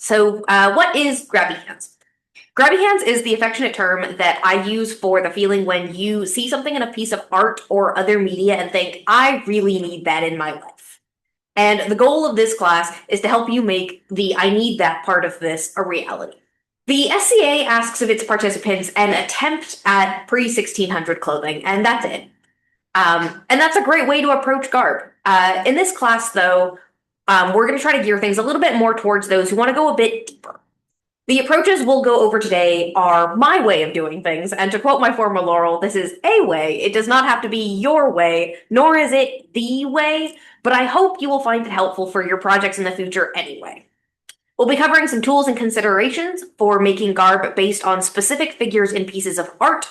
What is grabby hands? Grabby hands is the affectionate term that I use for the feeling when you see something in a piece of art or other media and think, I really need that in my life. And the goal of this class is to help you make the I need that part of this a reality. The SCA asks of its participants an attempt at pre-1600 clothing, and that's it. And that's a great way to approach garb. In this class, though, we're going to try to gear things a little bit more towards those who want to go a bit deeper. The approaches we'll go over today are my way of doing things, and to quote my former Laurel, this is a way. It does not have to be your way, nor is it the way, but I hope you will find it helpful for your projects in the future anyway. We'll be covering some tools and considerations for making garb based on specific figures in pieces of art,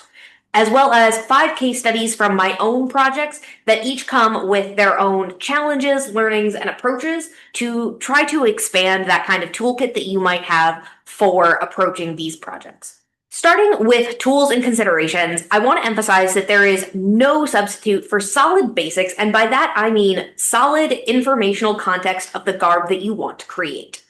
as well as 5 case studies from my own projects that each come with their own challenges, learnings, and approaches to try to expand that kind of toolkit that you might have for approaching these projects. Starting with tools and considerations, I want to emphasize that there is no substitute for solid basics, and by that I mean solid informational context of the garb that you want to create.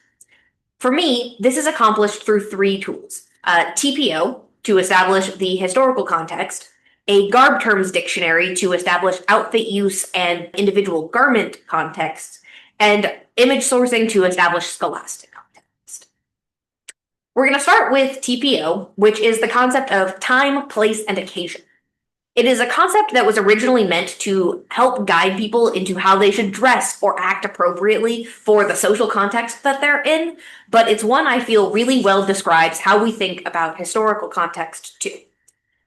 For me, this is accomplished through 3 tools: TPO, to establish the historical context, a garb terms dictionary to establish outfit use and individual garment context, and image sourcing to establish scholastic context. We're going to start with TPO, which is the concept of time, place, and occasion. It is a concept that was originally meant to help guide people into how they should dress or act appropriately for the social context that they're in, but it's one I feel really well describes how we think about historical context too.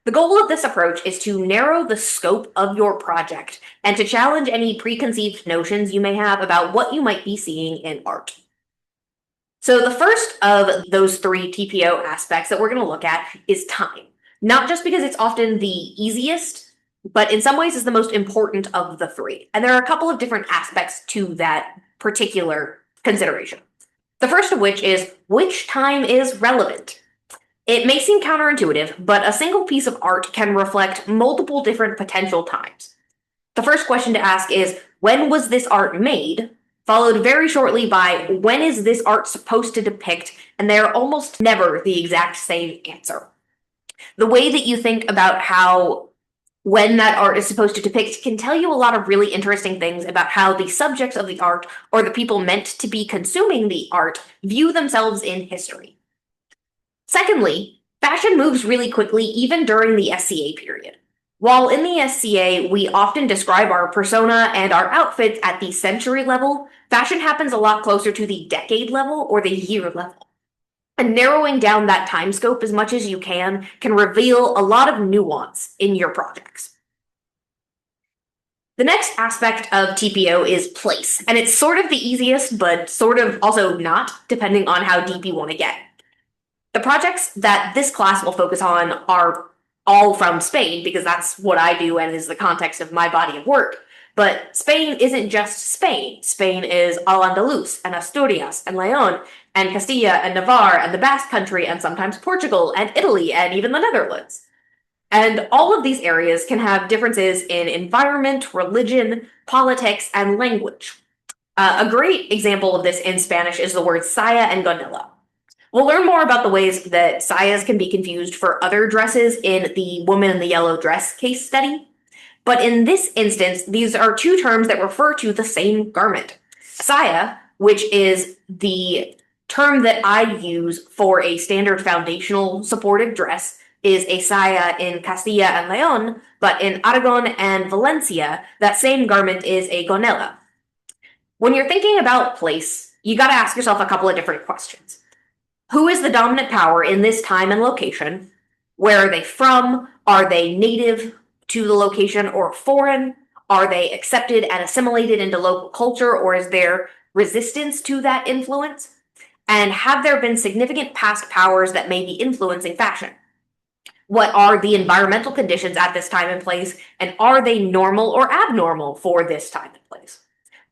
The goal of this approach is to narrow the scope of your project and to challenge any preconceived notions you may have about what you might be seeing in art. So the first of those 3 TPO aspects that we're going to look at is time. Not just because it's often the easiest, but in some ways is the most important of the 3. And there are a couple of different aspects to that particular consideration. The first of which time is relevant. It may seem counterintuitive, but a single piece of art can reflect multiple different potential times. The first question to ask is, when was this art made? Followed very shortly by, when is this art supposed to depict? And they're almost never the exact same answer. The way that you think about how when that art is supposed to depict can tell you a lot of really interesting things about how the subjects of the art or the people meant to be consuming the art view themselves in history. Secondly, fashion moves really quickly even during the SCA period. While in the SCA, we often describe our persona and our outfits at the century level, fashion happens a lot closer to the decade level or the year level. And narrowing down that time scope as much as you can reveal a lot of nuance in your projects. The next aspect of TPO is place, and it's sort of the easiest, but sort of also not, depending on how deep you want to get. The projects that this class will focus on are all from Spain, because that's what I do and is the context of my body of work. But Spain isn't just Spain. Spain is Al-Andalus and Asturias and Leon and Castilla and Navarre and the Basque Country and sometimes Portugal and Italy and even the Netherlands. And all of these areas can have differences in environment, religion, politics, and language. A great example of this in Spanish is the words saya and gonela. We'll learn more about the ways that sayas can be confused for other dresses in the woman in the yellow dress case study. But in this instance, these are 2 terms that refer to the same garment. Saya, which is the term that I use for a standard foundational supported dress, is a saya in Castilla and Leon, but in Aragon and Valencia, that same garment is a gonela. When you're thinking about place, you got to ask yourself a couple of different questions. Who is the dominant power in this time and location? Where are they from? Are they native to the location or foreign? Are they accepted and assimilated into local culture, or is there resistance to that influence? And have there been significant past powers that may be influencing fashion? What are the environmental conditions at this time and place, and are they normal or abnormal for this time and place?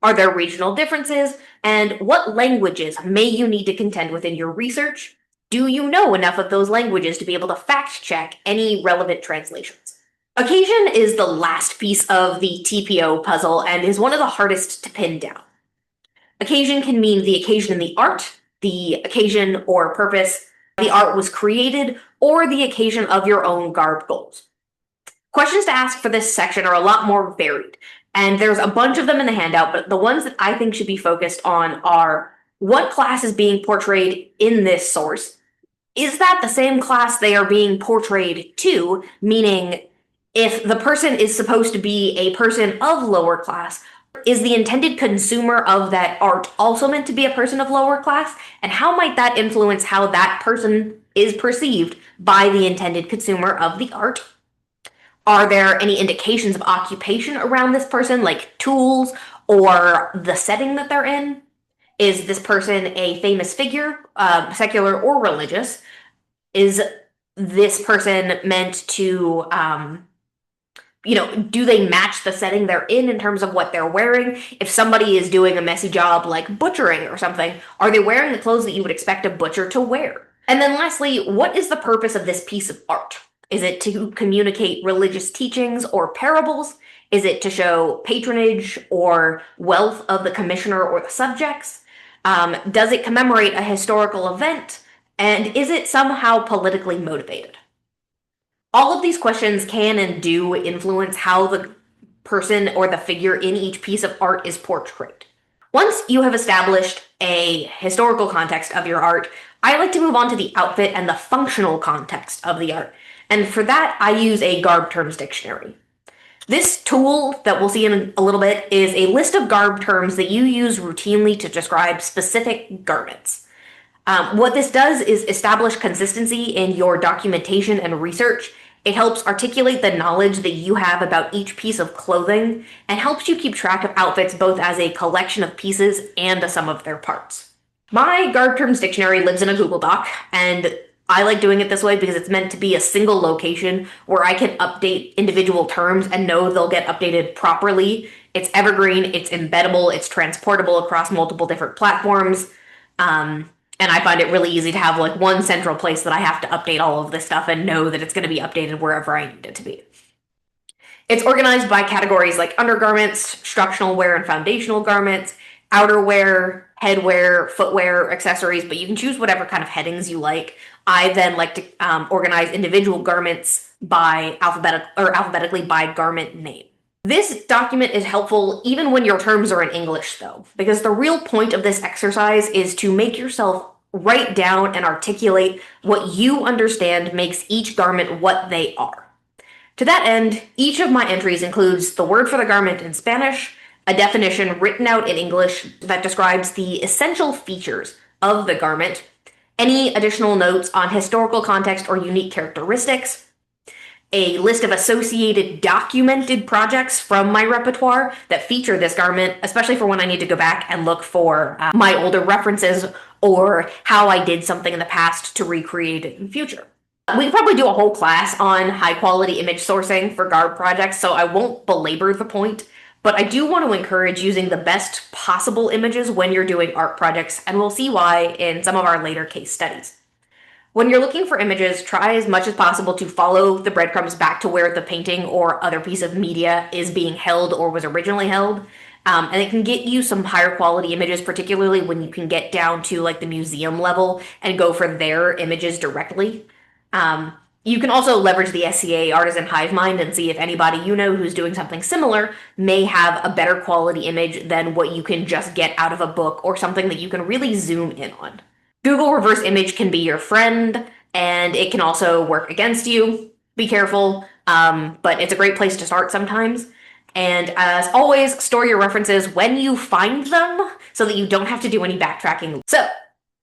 Are there regional differences, and what languages may you need to contend with in your research? Do you know enough of those languages to be able to fact-check any relevant translations? Occasion is the last piece of the TPO puzzle and is one of the hardest to pin down. Occasion can mean the occasion in the art, the occasion or purpose the art was created, or the occasion of your own garb goals. Questions to ask for this section are a lot more varied, and there's a bunch of them in the handout, but the ones that I think should be focused on are: what class is being portrayed in this source? Is that the same class they are being portrayed to? Meaning, if the person is supposed to be a person of lower class, is the intended consumer of that art also meant to be a person of lower class? And how might that influence how that person is perceived by the intended consumer of the art? Are there any indications of occupation around this person, like tools or the setting that they're in? Is this person a famous figure, secular or religious? Is this person meant to, do they match the setting they're in terms of what they're wearing? If somebody is doing a messy job like butchering or something, are they wearing the clothes that you would expect a butcher to wear? And then lastly, what is the purpose of this piece of art? Is it to communicate religious teachings or parables? Is it to show patronage or wealth of the commissioner or the subjects? Does it commemorate a historical event? And is it somehow politically motivated? All of these questions can and do influence how the person or the figure in each piece of art is portrayed. Once you have established a historical context of your art, I like to move on to the outfit and the functional context of the art. And for that, I use a garb terms dictionary. This tool that we'll see in a little bit is a list of garb terms that you use routinely to describe specific garments. What this does is establish consistency in your documentation and research. It helps articulate the knowledge that you have about each piece of clothing and helps you keep track of outfits both as a collection of pieces and a sum of their parts. My garb terms dictionary lives in a Google Doc, and I like doing it this way because it's meant to be a single location where I can update individual terms and know they'll get updated properly. It's evergreen, it's embeddable, it's transportable across multiple different platforms. And I find it really easy to have like one central place that I have to update all of this stuff and know that it's going to be updated wherever I need it to be. It's organized by categories like undergarments, structural wear and foundational garments, outerwear, headwear, footwear, accessories, but you can choose whatever kind of headings you like. I then like to organize individual garments by alphabetically by garment name. This document is helpful even when your terms are in English, though, because the real point of this exercise is to make yourself write down and articulate what you understand makes each garment what they are. To that end, each of my entries includes the word for the garment in Spanish, a definition written out in English that describes the essential features of the garment, any additional notes on historical context or unique characteristics, a list of associated documented projects from my repertoire that feature this garment, especially for when I need to go back and look for my older references or how I did something in the past to recreate it in the future. We could probably do a whole class on high quality image sourcing for garb projects, so I won't belabor the point, but I do want to encourage using the best possible images when you're doing art projects, and we'll see why in some of our later case studies. When you're looking for images, try as much as possible to follow the breadcrumbs back to where the painting or other piece of media is being held or was originally held. And it can get you some higher quality images, particularly when you can get down to like the museum level and go for their images directly. You can also leverage the SCA Artisan Hive Mind and see if anybody you know who's doing something similar may have a better quality image than what you can just get out of a book or something that you can really zoom in on. Google reverse image can be your friend, and it can also work against you. Be careful, but it's a great place to start sometimes. And as always, store your references when you find them so that you don't have to do any backtracking. So,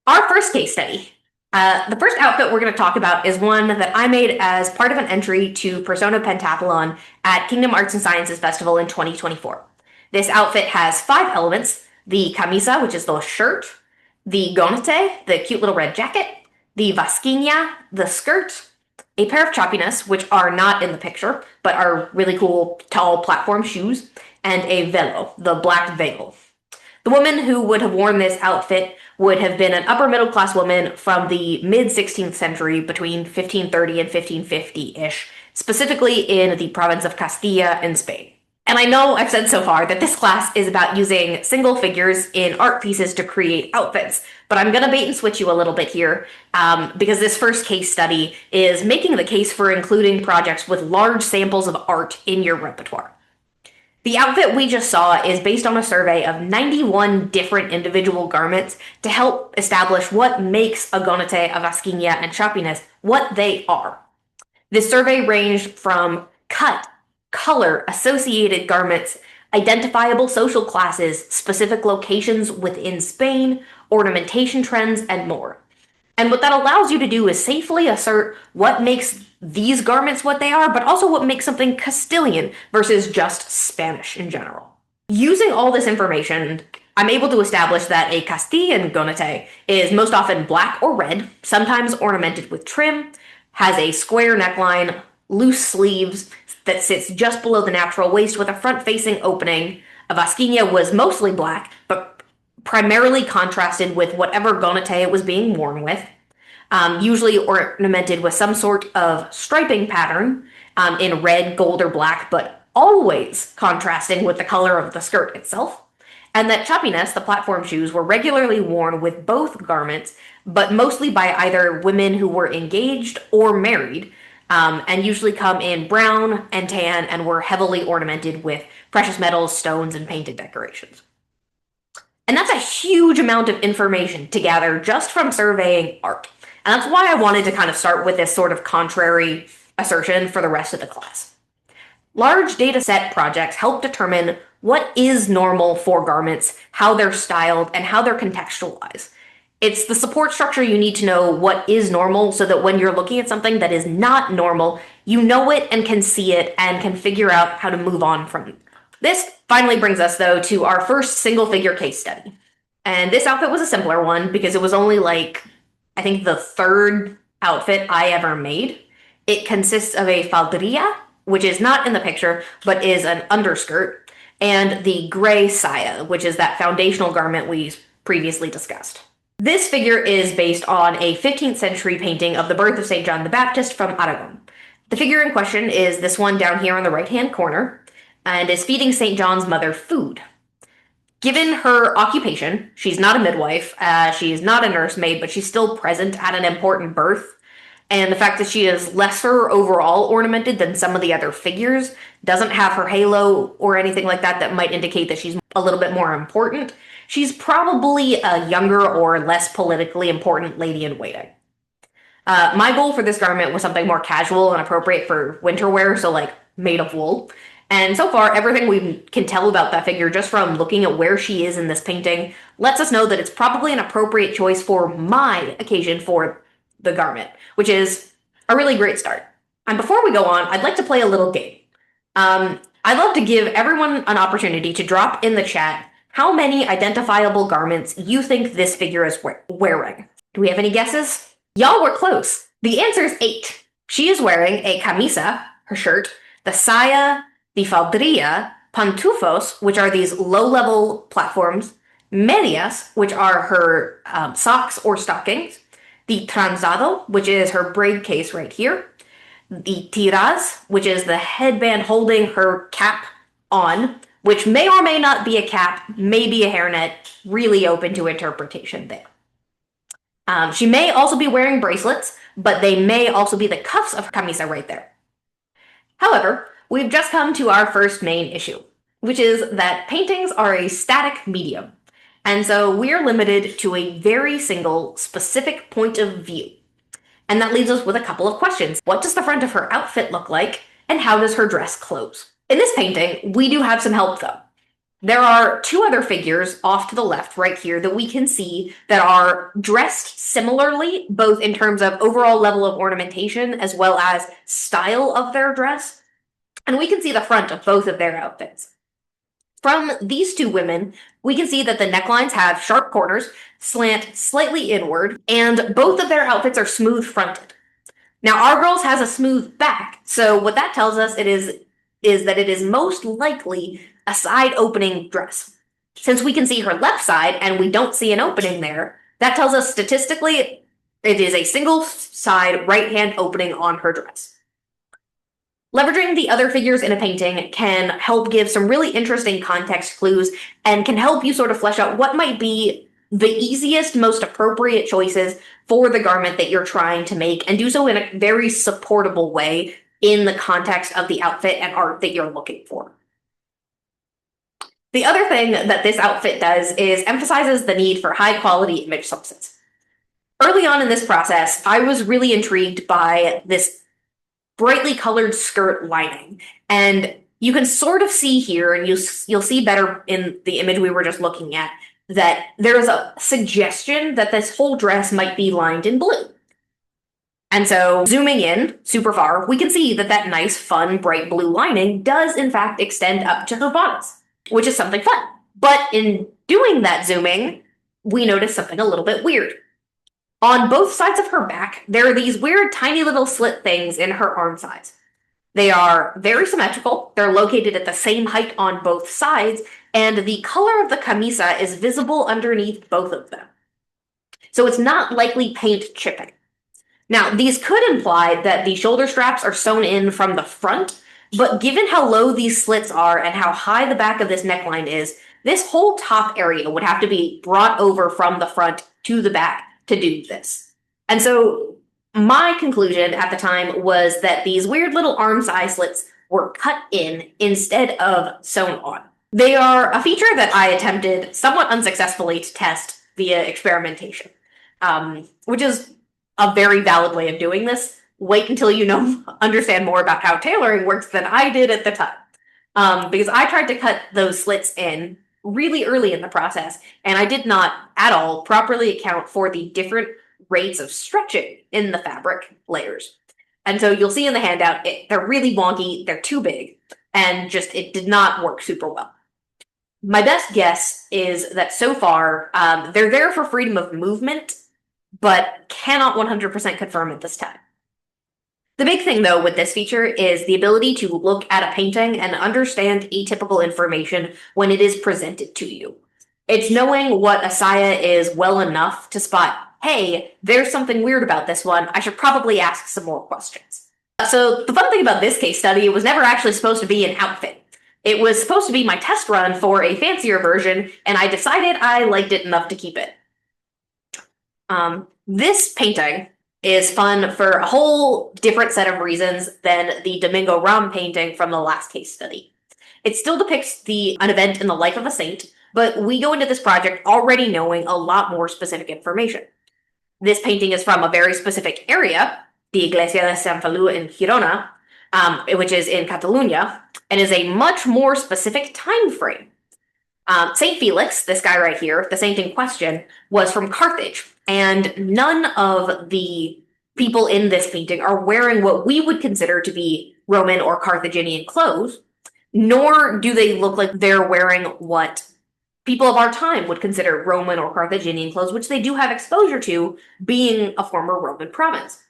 our first case study. The first outfit we're going to talk about is one that I made as part of an entry to Persona Pentathlon at Kingdom Arts and Sciences Festival in 2024. This outfit has 5 elements: the camisa, which is the shirt, the gonete, the cute little red jacket, the vasquinha, the skirt, a pair of chapinas, which are not in the picture, but are really cool, tall platform shoes, and a velo, the black veil. The woman who would have worn this outfit would have been an upper middle class woman from the mid-16th century, between 1530 and 1550-ish, specifically in the province of Castilla in Spain. And I know I've said so far that this class is about using single figures in art pieces to create outfits, but I'm going to bait and switch you a little bit here because this first case study is making the case for including projects with large samples of art in your repertoire. The outfit we just saw is based on a survey of 91 different individual garments to help establish what makes a gonete, a vasquinha, and chapines what they are. This survey ranged from cut, color, associated garments, identifiable social classes, specific locations within Spain, ornamentation trends, and more. And what that allows you to do is safely assert what makes these garments what they are, but also what makes something Castilian versus just Spanish in general. Using all this information, I'm able to establish that a Castilian gonete is most often black or red, sometimes ornamented with trim, has a square neckline, loose sleeves that sits just below the natural waist with a front-facing opening. A vasquinha was mostly black, but primarily contrasted with whatever gonete it was being worn with, usually ornamented with some sort of striping pattern in red, gold, or black, but always contrasting with the color of the skirt itself. And that chapines, the platform shoes, were regularly worn with both garments, but mostly by either women who were engaged or married, and usually come in brown and tan and were heavily ornamented with precious metals, stones, and painted decorations. And that's a huge amount of information to gather just from surveying art. And that's why I wanted to kind of start with this sort of contrary assertion for the rest of the class. Large data set projects help determine what is normal for garments, how they're styled, and how they're contextualized. It's the support structure you need to know what is normal so that when you're looking at something that is not normal, you know it and can see it and can figure out how to move on from it. This finally brings us, though, to our first single figure case study. And this outfit was a simpler one because it was only I think the third outfit I ever made. It consists of a faldilla, which is not in the picture, but is an underskirt, and the gray saya, which is that foundational garment we previously discussed. This figure is based on a 15th century painting of the birth of St. John the Baptist from Aragon. The figure in question is this one down here on the right-hand corner, and is feeding St. John's mother food. Given her occupation, she's not a midwife, she's not a nursemaid, but she's still present at an important birth, and the fact that she is lesser overall ornamented than some of the other figures, doesn't have her halo or anything like that that might indicate that she's a little bit more important, she's probably a younger or less politically important lady in waiting. My goal for this garment was something more casual and appropriate for winter wear, so made of wool. And so far, everything we can tell about that figure just from looking at where she is in this painting lets us know that it's probably an appropriate choice for my occasion for the garment, which is a really great start. And before we go on, I'd like to play a little game. I'd love to give everyone an opportunity to drop in the chat how many identifiable garments you think this figure is wearing. Do we have any guesses? Y'all were close. The answer is 8. She is wearing a camisa, her shirt, the saya, the faldilla, pantufos, which are these low-level platforms, medias, which are her socks or stockings, the trenzado, which is her braid case right here, the tiras, which is the headband holding her cap on, which may or may not be a cap, may be a hairnet, really open to interpretation there. She may also be wearing bracelets, but they may also be the cuffs of camisa right there. However, we've just come to our first main issue, which is that paintings are a static medium, and so we're limited to a very single, specific point of view. And that leaves us with a couple of questions. What does the front of her outfit look like, and how does her dress close? In this painting, we do have some help, though. There are 2 other figures off to the left right here that we can see that are dressed similarly, both in terms of overall level of ornamentation as well as style of their dress. And we can see the front of both of their outfits. From these 2 women, we can see that the necklines have sharp corners, slant slightly inward, and both of their outfits are smooth fronted. Now, our girl's has a smooth back, so what that tells us is that it is most likely a side opening dress. Since we can see her left side and we don't see an opening there, that tells us statistically it is a single side right hand opening on her dress. Leveraging the other figures in a painting can help give some really interesting context clues and can help you sort of flesh out what might be the easiest, most appropriate choices for the garment that you're trying to make, and do so in a very supportable way in the context of the outfit and art that you're looking for. The other thing that this outfit does is emphasizes the need for high quality image sources. Early on in this process, I was really intrigued by this brightly colored skirt lining. And you can sort of see here, and you'll see better in the image we were just looking at, that there is a suggestion that this whole dress might be lined in blue. And so zooming in super far, we can see that that nice, fun, bright blue lining does in fact extend up to her bodice, which is something fun. But in doing that zooming, we notice something a little bit weird. On both sides of her back, there are these weird tiny little slit things in her arm sides. They are very symmetrical, they're located at the same height on both sides, and the color of the camisa is visible underneath both of them. So it's not likely paint chipping. Now, these could imply that the shoulder straps are sewn in from the front, but given how low these slits are and how high the back of this neckline is, this whole top area would have to be brought over from the front to the back to do this. And so my conclusion at the time was that these weird little arm size slits were cut in instead of sewn on. They are a feature that I attempted somewhat unsuccessfully to test via experimentation, which is a very valid way of doing this. Wait until you understand more about how tailoring works than I did at the time. Because I tried to cut those slits in really early in the process, and I did not at all properly account for the different rates of stretching in the fabric layers. And so you'll see in the handout, they're really wonky, they're too big, and just it did not work super well. My best guess is that so far, they're there for freedom of movement, but cannot 100% confirm at this time. The big thing, though, with this feature is the ability to look at a painting and understand atypical information when it is presented to you. It's knowing what a saya is well enough to spot, hey, there's something weird about this one, I should probably ask some more questions. So the fun thing about this case study, it was never actually supposed to be an outfit. It was supposed to be my test run for a fancier version, and I decided I liked it enough to keep it. This painting is fun for a whole different set of reasons than the Domingo Ram painting from the last case study. It still depicts an event in the life of a saint, but we go into this project already knowing a lot more specific information. This painting is from a very specific area, the Iglesia de Sant Feliu in Girona, which is in Catalonia, and is a much more specific time frame. Saint Felix, this guy right here, the saint in question, was from Carthage, and none of the people in this painting are wearing what we would consider to be Roman or Carthaginian clothes, nor do they look like they're wearing what people of our time would consider Roman or Carthaginian clothes, which they do have exposure to, being a former Roman province.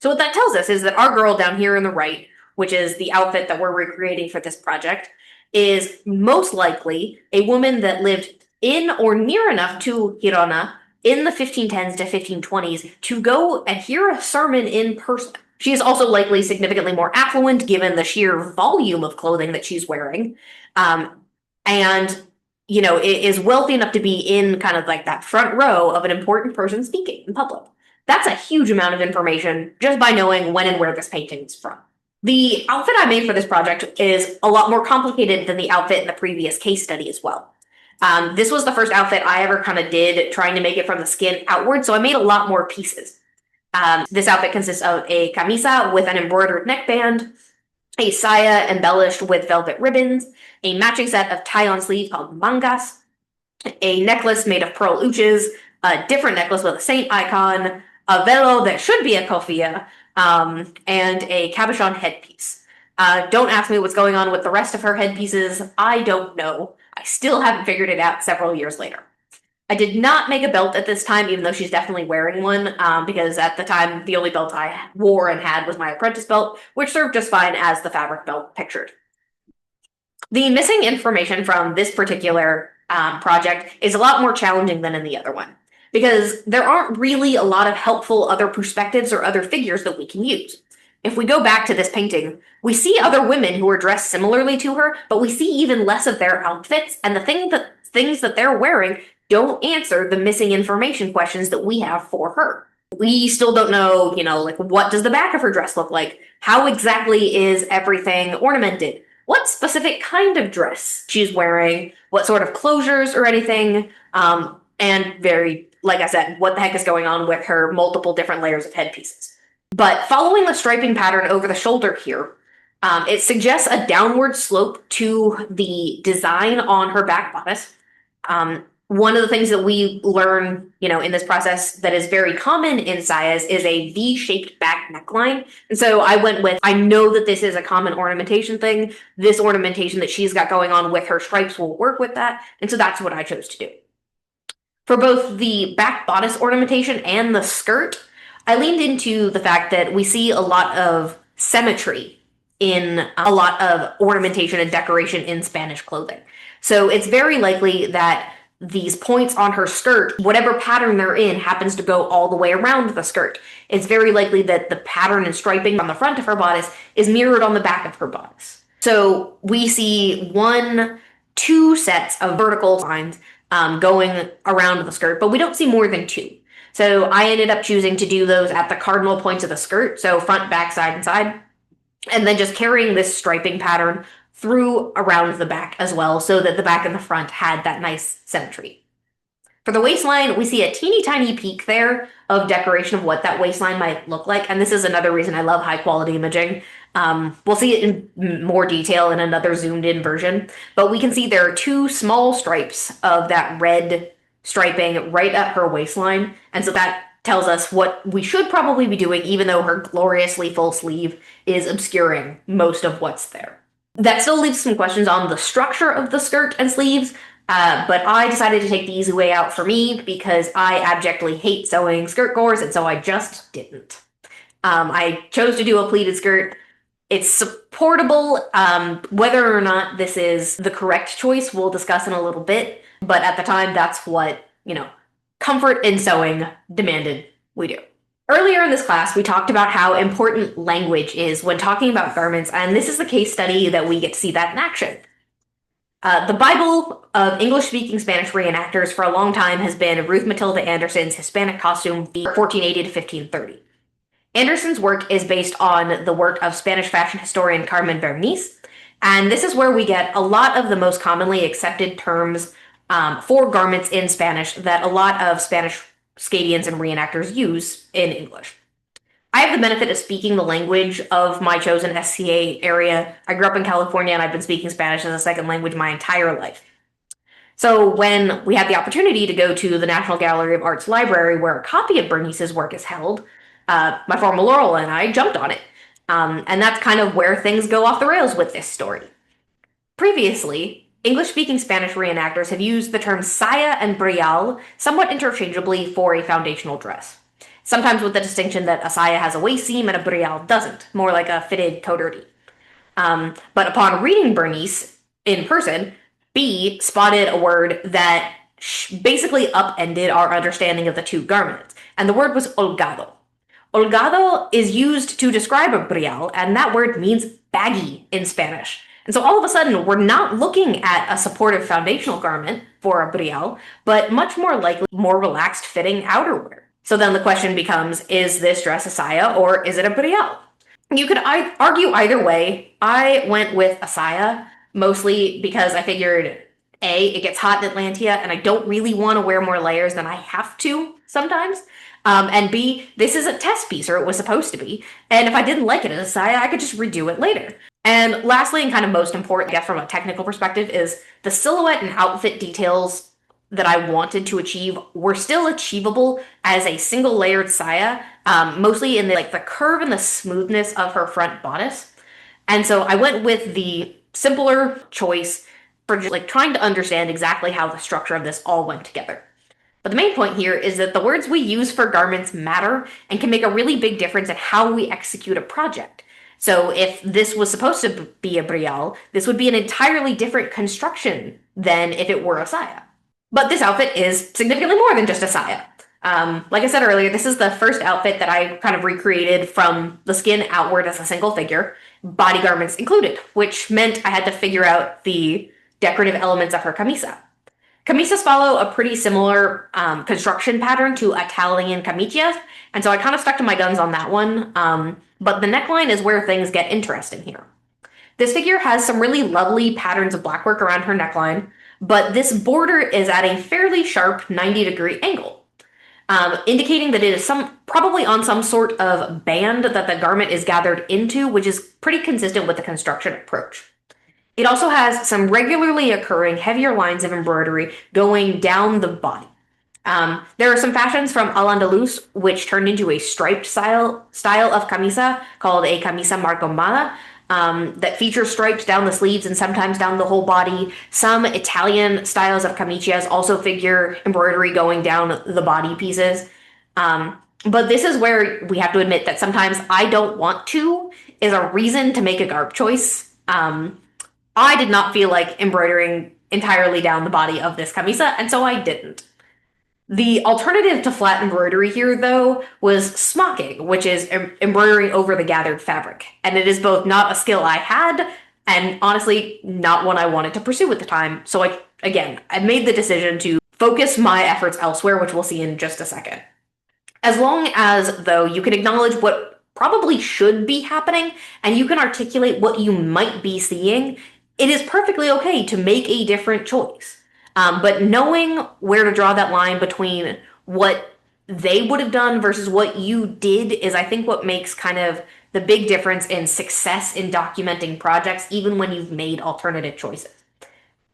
So what that tells us is that our girl down here on the right, which is the outfit that we're recreating for this project, is most likely a woman that lived in or near enough to Girona in the 1510s to 1520s to go and hear a sermon in person. She is also likely significantly more affluent given the sheer volume of clothing that she's wearing, and is wealthy enough to be in kind of like that front row of an important person speaking in public. That's a huge amount of information just by knowing when and where this painting is from. The outfit I made for this project is a lot more complicated than the outfit in the previous case study as well. This was the first outfit I ever kind of did trying to make it from the skin outward, so I made a lot more pieces. This outfit consists of a camisa with an embroidered neckband, a saya embellished with velvet ribbons, a matching set of tie-on sleeves called mangas, a necklace made of pearl ouches, a different necklace with a saint icon, a velo that should be a kofia, and a cabochon headpiece. Don't ask me what's going on with the rest of her headpieces. I don't know. I still haven't figured it out several years later. I did not make a belt at this time, even though she's definitely wearing one, because at the time, the only belt I wore and had was my apprentice belt, which served just fine as the fabric belt pictured. The missing information from this particular project is a lot more challenging than in the other one, because there aren't really a lot of helpful other perspectives or other figures that we can use. If we go back to this painting, we see other women who are dressed similarly to her, but we see even less of their outfits, and the things that they're wearing don't answer the missing information questions that we have for her. We still don't know, like what does the back of her dress look like? How exactly is everything ornamented? What specific kind of dress she's wearing? What sort of closures or anything? And like I said, what the heck is going on with her multiple different layers of headpieces? But following the striping pattern over the shoulder here, it suggests a downward slope to the design on her back bodice. One of the things that we learn, in this process that is very common in sayas is a V-shaped back neckline. And so I know that this is a common ornamentation thing. This ornamentation that she's got going on with her stripes will work with that. And so that's what I chose to do. For both the back bodice ornamentation and the skirt, I leaned into the fact that we see a lot of symmetry in a lot of ornamentation and decoration in Spanish clothing. So it's very likely that these points on her skirt, whatever pattern they're in, happens to go all the way around the skirt. It's very likely that the pattern and striping on the front of her bodice is mirrored on the back of her bodice. So we see 2 sets of vertical lines going around the skirt, but we don't see more than 2. So I ended up choosing to do those at the cardinal points of the skirt, so front, back, side, and side, and then just carrying this striping pattern through around the back as well, so that the back and the front had that nice symmetry. For the waistline, we see a teeny tiny peak there of decoration of what that waistline might look like, and this is another reason I love high quality imaging. We'll see it in more detail in another zoomed in version, but we can see there are 2 small stripes of that red striping right at her waistline, and so that tells us what we should probably be doing, even though her gloriously full sleeve is obscuring most of what's there. That still leaves some questions on the structure of the skirt and sleeves, but I decided to take the easy way out for me because I abjectly hate sewing skirt gores, and so I just didn't. I chose to do a pleated skirt. It's supportable. Whether or not this is the correct choice, we'll discuss in a little bit, but at the time, that's what, comfort in sewing demanded we do. Earlier in this class, we talked about how important language is when talking about garments, and this is the case study that we get to see that in action. The Bible of English-speaking Spanish reenactors for a long time has been Ruth Matilda Anderson's Hispanic costume, 1480 to 1530. Anderson's work is based on the work of Spanish fashion historian Carmen Bernice, and this is where we get a lot of the most commonly accepted terms for garments in Spanish that a lot of Spanish Scadians and reenactors use in English. I have the benefit of speaking the language of my chosen SCA area. I grew up in California and I've been speaking Spanish as a second language my entire life. So when we had the opportunity to go to the National Gallery of Art's library where a copy of Bernice's work is held, my former Laurel and I jumped on it. And that's kind of where things go off the rails with this story. Previously, English-speaking Spanish reenactors have used the terms saya and brial somewhat interchangeably for a foundational dress. Sometimes with the distinction that a saya has a waist seam and a brial doesn't, more like a fitted coturti. But upon reading Bernice in person, B spotted a word that basically upended our understanding of the 2 garments, and the word was holgado. Holgado is used to describe a brial, and that word means baggy in Spanish. And so all of a sudden, we're not looking at a supportive foundational garment for a brial, but much more likely more relaxed fitting outerwear. So then the question becomes, is this dress a saya or is it a brial? You could argue either way. I went with a saya, mostly because I figured, A, it gets hot in Atlantia, and I don't really want to wear more layers than I have to sometimes. And B, this is a test piece, or it was supposed to be. And if I didn't like it as a saya, I could just redo it later. And lastly, and kind of most important, I guess from a technical perspective, is the silhouette and outfit details that I wanted to achieve were still achievable as a single layered saya, mostly in the curve and the smoothness of her front bodice. And so I went with the simpler choice for just trying to understand exactly how the structure of this all went together. But the main point here is that the words we use for garments matter and can make a really big difference in how we execute a project. So if this was supposed to be a brial, this would be an entirely different construction than if it were a saya. But this outfit is significantly more than just a saya. Like I said earlier, this is the first outfit that I kind of recreated from the skin outward as a single figure, body garments included, which meant I had to figure out the decorative elements of her camisa. Camisas follow a pretty similar construction pattern to Italian camicias, and so I kind of stuck to my guns on that one. But the neckline is where things get interesting here. This figure has some really lovely patterns of blackwork around her neckline, but this border is at a fairly sharp 90-degree angle, indicating that it is probably on some sort of band that the garment is gathered into, which is pretty consistent with the construction approach. It also has some regularly occurring heavier lines of embroidery going down the body. There are some fashions from Al-Andalus which turned into a striped style of camisa called a camisa marcomada, that features stripes down the sleeves and sometimes down the whole body. Some Italian styles of camicias also figure embroidery going down the body pieces. But this is where we have to admit that sometimes I don't want to is a reason to make a garb choice. I did not feel like embroidering entirely down the body of this camisa, and so I didn't. The alternative to flat embroidery here, though, was smocking, which is embroidering over the gathered fabric. And it is both not a skill I had, and honestly, not one I wanted to pursue at the time. So I made the decision to focus my efforts elsewhere, which we'll see in just a second. As long as, though, you can acknowledge what probably should be happening, and you can articulate what you might be seeing, it is perfectly okay to make a different choice. But knowing where to draw that line between what they would have done versus what you did is, I think, what makes kind of the big difference in success in documenting projects, even when you've made alternative choices.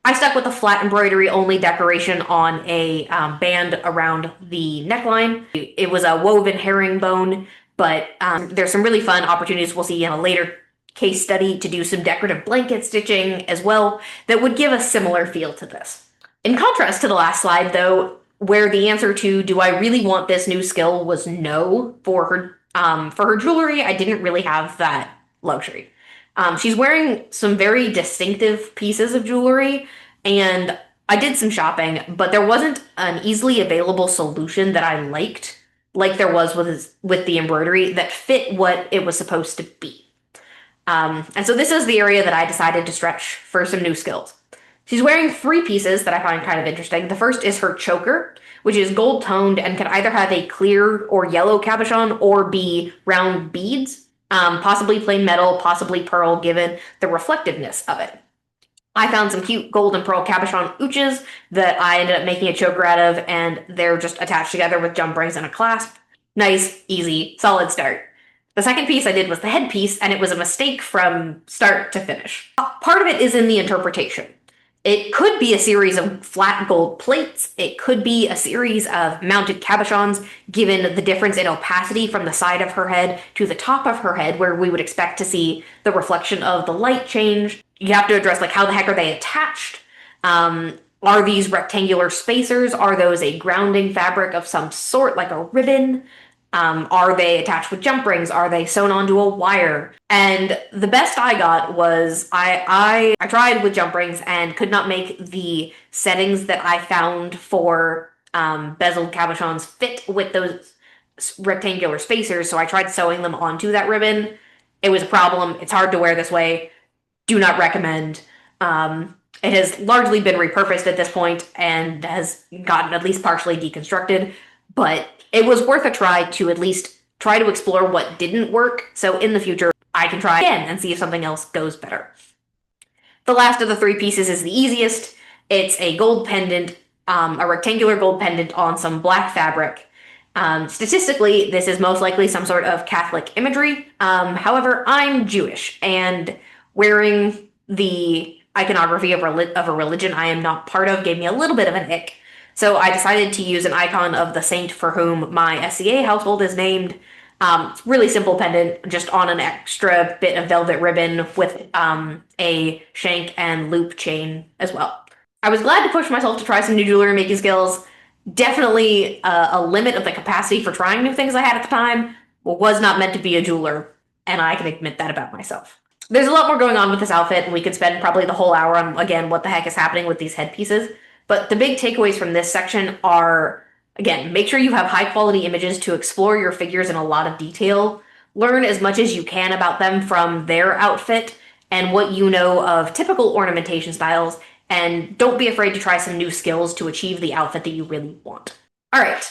I stuck with a flat embroidery only decoration on a band around the neckline. It was a woven herringbone, but there's some really fun opportunities we'll see in a later case study to do some decorative blanket stitching as well that would give a similar feel to this. In contrast to the last slide, though, where the answer to do I really want this new skill was no for her jewelry, I didn't really have that luxury. She's wearing some very distinctive pieces of jewelry, and I did some shopping, but there wasn't an easily available solution that I liked, like there was with the embroidery, that fit what it was supposed to be. And so this is the area that I decided to stretch for some new skills. She's wearing 3 pieces that I find kind of interesting. The first is her choker, which is gold toned and can either have a clear or yellow cabochon or be round beads, possibly plain metal, possibly pearl, given the reflectiveness of it. I found some cute gold and pearl cabochon ooches that I ended up making a choker out of, and they're just attached together with jump rings and a clasp. Nice, easy, solid start. The second piece I did was the headpiece, and it was a mistake from start to finish. Part of it is in the interpretation. It could be a series of flat gold plates. It could be a series of mounted cabochons, given the difference in opacity from the side of her head to the top of her head, where we would expect to see the reflection of the light change. You have to address, like, how the heck are they attached? Are these rectangular spacers? Are those a grounding fabric of some sort, like a ribbon? Are they attached with jump rings? Are they sewn onto a wire? And the best I got was I tried with jump rings and could not make the settings that I found for bezeled cabochons fit with those rectangular spacers, so I tried sewing them onto that ribbon. It was a problem. It's hard to wear this way. Do not recommend. It has largely been repurposed at this point and has gotten at least partially deconstructed, but it was worth a try to at least try to explore what didn't work, so in the future I can try again and see if something else goes better. The last of the 3 pieces is the easiest. It's a gold pendant, a rectangular gold pendant on some black fabric. Statistically, this is most likely some sort of Catholic imagery. However, I'm Jewish, and wearing the iconography of a religion I am not part of gave me a little bit of an ick. So I decided to use an icon of the saint for whom my SCA household is named. Really simple pendant, just on an extra bit of velvet ribbon with a shank and loop chain as well. I was glad to push myself to try some new jewelry making skills. Definitely a limit of the capacity for trying new things I had at the time. Was not meant to be a jeweler, and I can admit that about myself. There's a lot more going on with this outfit, and we could spend probably the whole hour on, again, what the heck is happening with these headpieces. But the big takeaways from this section are Again, make sure you have high quality images to explore your figures in a lot of detail. Learn as much as you can about them from their outfit and what you know of typical ornamentation styles, and don't be afraid to try some new skills to achieve the outfit that you really want. All right,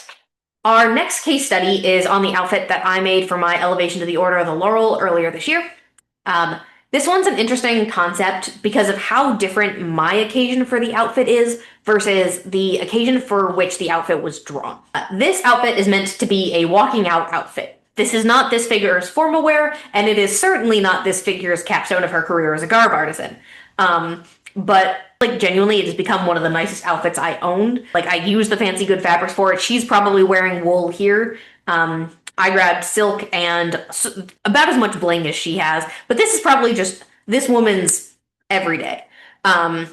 our next case study is on the outfit that I made for my elevation to the Order of the Laurel earlier this year. This one's an interesting concept because of how different my occasion for the outfit is versus the occasion for which the outfit was drawn. This outfit is meant to be a walking out outfit. This is not this figure's formal wear, and it is certainly not this figure's capstone of her career as a garb artisan. But like genuinely, it has become one of the nicest outfits I owned. Like I use the fancy good fabrics for it. She's probably wearing wool here. I grabbed silk and about as much bling as she has, but this is probably just this woman's everyday.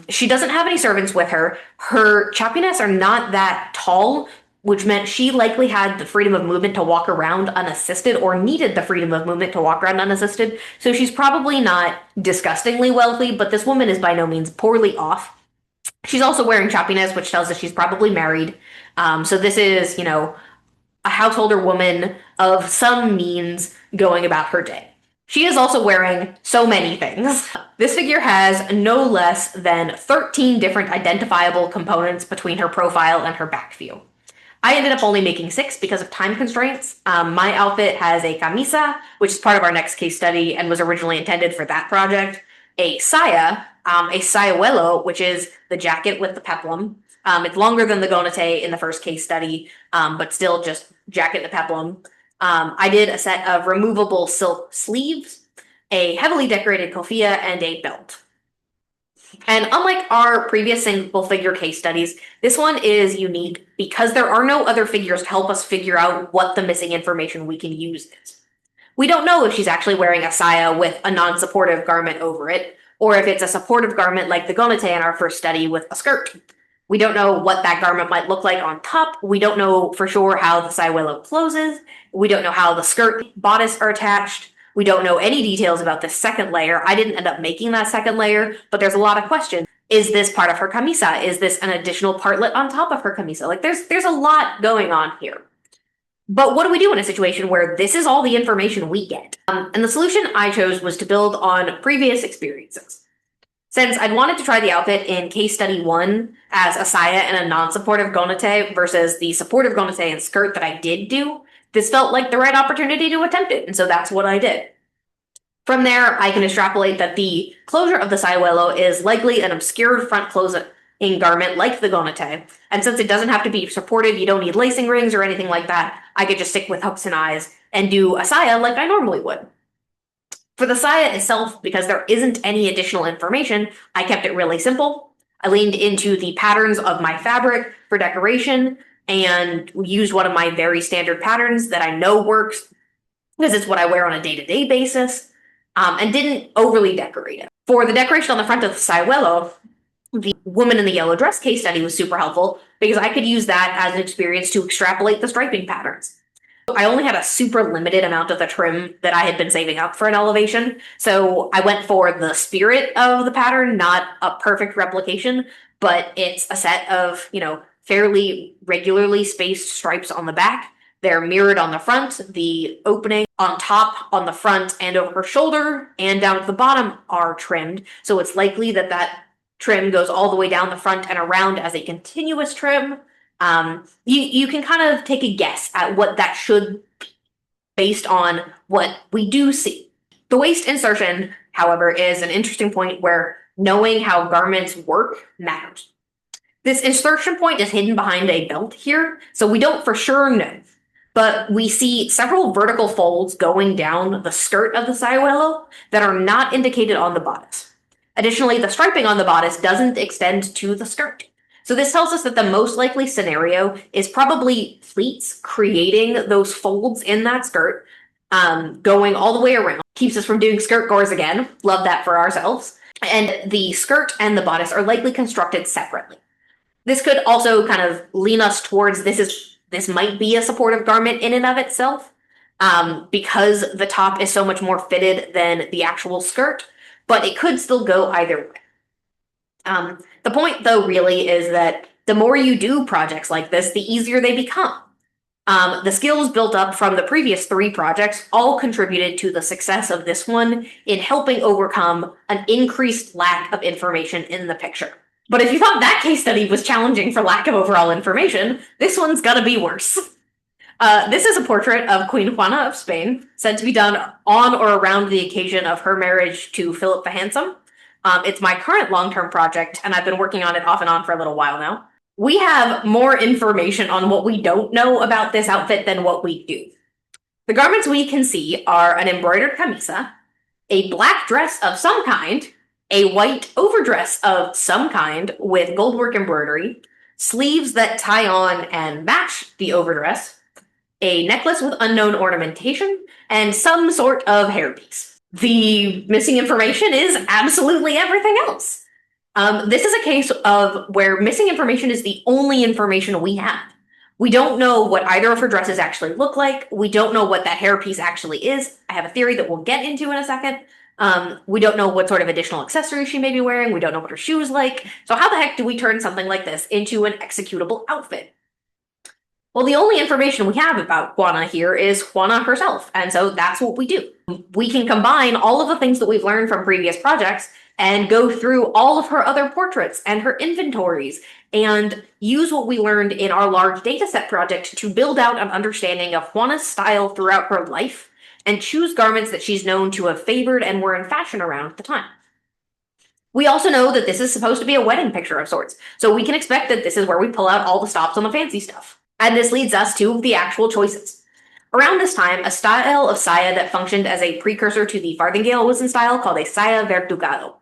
She doesn't have any servants with her. Her choppiness are not that tall, which meant she likely had the freedom of movement to walk around unassisted or needed the freedom of movement to walk around unassisted. So she's probably not disgustingly wealthy, but this woman is by no means poorly off. She's also wearing choppiness, which tells us she's probably married. So this is, you know, a householder woman of some means going about her day. She is also wearing so many things. This figure has no less than 13 different identifiable components between her profile and her back view. I ended up only making 6 because of time constraints. My outfit has a camisa, which is part of our next case study and was originally intended for that project, a saya, a sayuelo, which is the jacket with the peplum. It's longer than the gonete in the first case study, but still just jacket and the peplum. I did a set of removable silk sleeves, a heavily decorated kofia, and a belt. And unlike our previous single figure case studies, this one is unique because there are no other figures to help us figure out what the missing information we can use is. We don't know if she's actually wearing a saya with a non-supportive garment over it, or if it's a supportive garment like the gonete in our first study with a skirt. We don't know what that garment might look like on top. We don't know for sure how the sayuelo closes. We don't know how the skirt bodice are attached. We don't know any details about the second layer. I didn't end up making that second layer, but there's a lot of questions. Is this part of her camisa? Is this an additional partlet on top of her camisa? Like there's a lot going on here. But what do we do in a situation where this is all the information we get? And the solution I chose was to build on previous experiences. Since I'd wanted to try the outfit in case study 1 as a saya and a non-supportive gonete versus the supportive gonete and skirt that I did do, this felt like the right opportunity to attempt it, and so that's what I did. From there, I can extrapolate that the closure of the sayuelo is likely an obscured front closing garment like the gonete, and since it doesn't have to be supported, you don't need lacing rings or anything like that, I could just stick with hooks and eyes and do a saya like I normally would. For the saya itself, because there isn't any additional information, I kept it really simple. I leaned into the patterns of my fabric for decoration and used one of my very standard patterns that I know works because it's what I wear on a day-to-day basis, and didn't overly decorate it. For the decoration on the front of the sayuelo, the woman in the yellow dress case study was super helpful because I could use that as an experience to extrapolate the striping patterns. I only had a super limited amount of the trim that I had been saving up for an elevation, so I went for the spirit of the pattern, not a perfect replication, but it's a set of, you know, fairly regularly spaced stripes on the back. They're mirrored on the front. The opening on top, on the front, and over her shoulder, and down at the bottom are trimmed, so it's likely that that trim goes all the way down the front and around as a continuous trim. You can kind of take a guess at what that should be based on what we do see. The waist insertion, however, is an interesting point where knowing how garments work matters. This insertion point is hidden behind a belt here, so we don't for sure know. But we see several vertical folds going down the skirt of the sayuelo that are not indicated on the bodice. Additionally, the striping on the bodice doesn't extend to the skirt. So this tells us that the most likely scenario is probably pleats creating those folds in that skirt, going all the way around. Keeps us from doing skirt gores again. Love that for ourselves. And the skirt and the bodice are likely constructed separately. This could also kind of lean us towards this might be a supportive garment in and of itself, because the top is so much more fitted than the actual skirt, but it could still go either way. The point, though, really is that The more you do projects like this, the easier they become. The skills built up from the previous 3 projects all contributed to the success of this one in helping overcome an increased lack of information in the picture. But if you thought that case study was challenging for lack of overall information, this one's gonna be worse. This is a portrait of Queen Juana of Spain, said to be done on or around the occasion of her marriage to Philip the Handsome. It's my current long-term project, and I've been working on it off and on for a little while now. We have more information on what we don't know about this outfit than what we do. The garments we can see are an embroidered camisa, a black dress of some kind, a white overdress of some kind with goldwork embroidery, sleeves that tie on and match the overdress, a necklace with unknown ornamentation, and some sort of hairpiece. The missing information is absolutely everything else. This is a case of where missing information is the only information we have. We don't know what either of her dresses actually look like. We don't know what that hairpiece actually is. I have a theory that we'll get into in a second. We don't know what sort of additional accessories she may be wearing. We don't know what her shoes like. So how the heck do we turn something like this into an executable outfit? Well, the only information we have about Juana here is Juana herself, and so that's what we do. We can combine all of the things that we've learned from previous projects and go through all of her other portraits and her inventories and use what we learned in our large dataset project to build out an understanding of Juana's style throughout her life and choose garments that she's known to have favored and were in fashion around at the time. We also know that this is supposed to be a wedding picture of sorts, so we can expect that this is where we pull out all the stops on the fancy stuff. And this leads us to the actual choices. Around this time, a style of saya that functioned as a precursor to the farthingale was in style called a saya verdugado.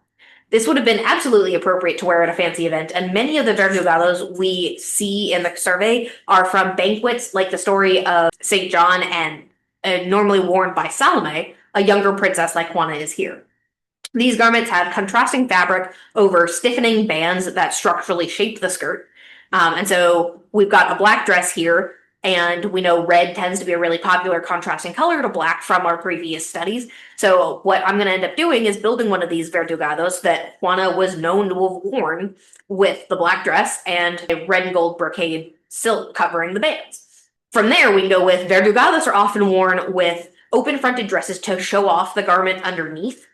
This would have been absolutely appropriate to wear at a fancy event, and many of the verdugados we see in the survey are from banquets like the story of St. John and normally worn by Salome, a younger princess like Juana is here. These garments had contrasting fabric over stiffening bands that structurally shaped the skirt. And so we've got a black dress here, and we know red tends to be a really popular contrasting color to black from our previous studies. So what I'm going to end up doing is building one of these verdugados that Juana was known to have worn with the black dress and a red and gold brocade silk covering the bands. From there, we can go with verdugados are often worn with open-fronted dresses to show off the garment underneath.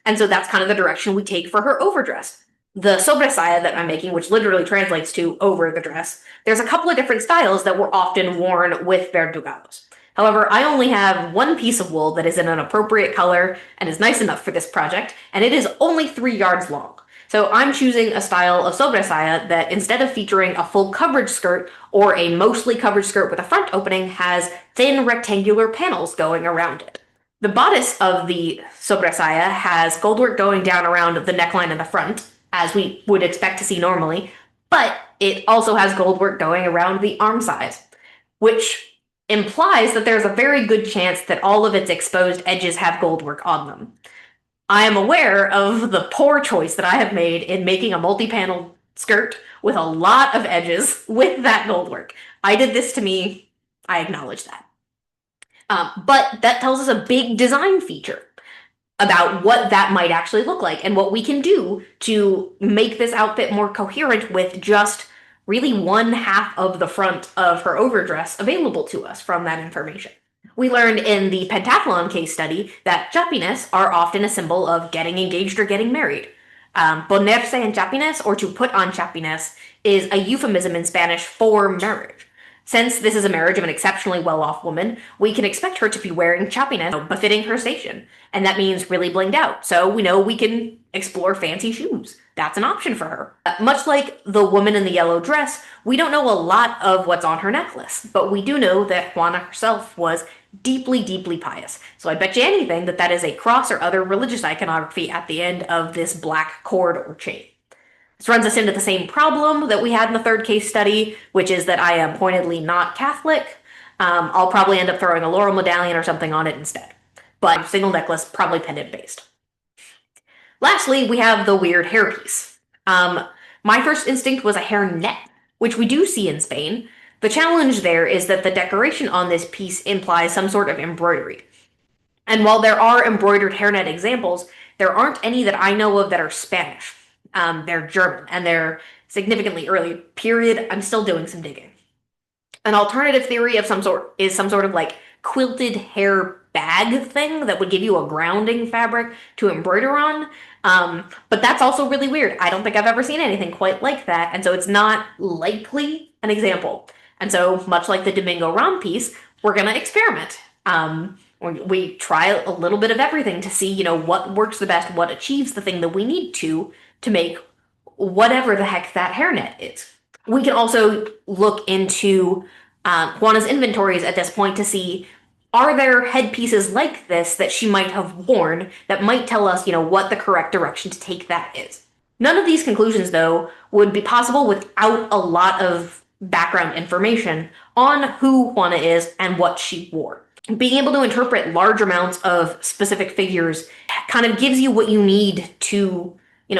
And so that's kind of the direction we take for her overdress. The sobresaya that I'm making, which literally translates to over the dress, there's a couple of different styles that were often worn with verdugados. However, I only have one piece of wool that is in an appropriate color and is nice enough for this project, and it is only 3 yards long. So I'm choosing a style of sobresaya that instead of featuring a full coverage skirt or a mostly covered skirt with a front opening has thin rectangular panels going around it. The bodice of the sobresaya has goldwork going down around the neckline in the front, as we would expect to see normally, but it also has goldwork going around the arm sides, which implies that there's a very good chance that all of its exposed edges have goldwork on them. I am aware of the poor choice that I have made in making a multi-panel skirt with a lot of edges with that goldwork. I did this to me, I acknowledge that. But that tells us a big design feature about what that might actually look like and what we can do to make this outfit more coherent with just really 1/2 of the front of her overdress available to us from that information. We learned in the pentathlon case study that chapines are often a symbol of getting engaged or getting married. Ponerse en chapines, or to put on chapines, is a euphemism in Spanish for marriage. Since this is a marriage of an exceptionally well-off woman, we can expect her to be wearing chapines befitting her station, and that means really blinged out, so we know we can explore fancy shoes. That's an option for her. Much like the woman in the yellow dress, we don't know a lot of what's on her necklace, but we do know that Juana herself was deeply, deeply pious. So I bet you anything that that is a cross or other religious iconography at the end of this black cord or chain. This runs us into the same problem that we had in the third case study, which is that I am pointedly not Catholic. I'll probably end up throwing a laurel medallion or something on it instead. But single necklace, probably pendant based. Lastly, we have the weird hairpiece. My first instinct was a hairnet, which we do see in Spain. The challenge there is that the decoration on this piece implies some sort of embroidery. And while there are embroidered hairnet examples, there aren't any that I know of that are Spanish. They're German, and they're significantly earlier period, I'm still doing some digging. An alternative theory of some sort is some sort of like quilted hair bag thing that would give you a grounding fabric to embroider on. But that's also really weird. I don't think I've ever seen anything quite like that, and so it's not likely an example. And so, much like the Domingo Ram piece, we're gonna experiment. We try a little bit of everything to see, what works the best, what achieves the thing that we need to make whatever the heck that hairnet is. We can also look into Juana's inventories at this point to see, are there headpieces like this that she might have worn that might tell us, what the correct direction to take that is. None of these conclusions, though, would be possible without a lot of background information on who Juana is and what she wore. Being able to interpret large amounts of specific figures kind of gives you what you need to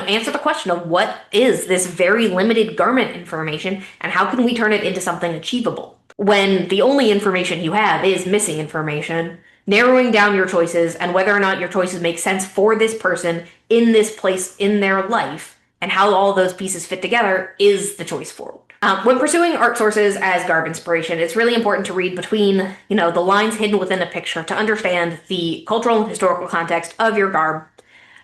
answer the question of what is this very limited garment information and how can we turn it into something achievable? When the only information you have is missing information, narrowing down your choices and whether or not your choices make sense for this person in this place in their life and how all those pieces fit together is the choice forward. When pursuing art sources as garb inspiration, it's really important to read between, the lines hidden within a picture to understand the cultural and historical context of your garb.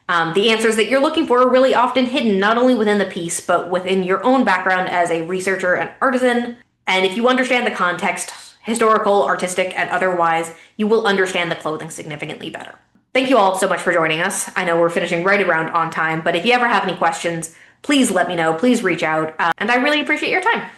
The answers that you're looking for are really often hidden not only within the piece, but within your own background as a researcher and artisan. And if you understand the context, historical, artistic, and otherwise, you will understand the clothing significantly better. Thank you all so much for joining us. I know we're finishing right around on time, but if you ever have any questions, please let me know. Please reach out, and I really appreciate your time.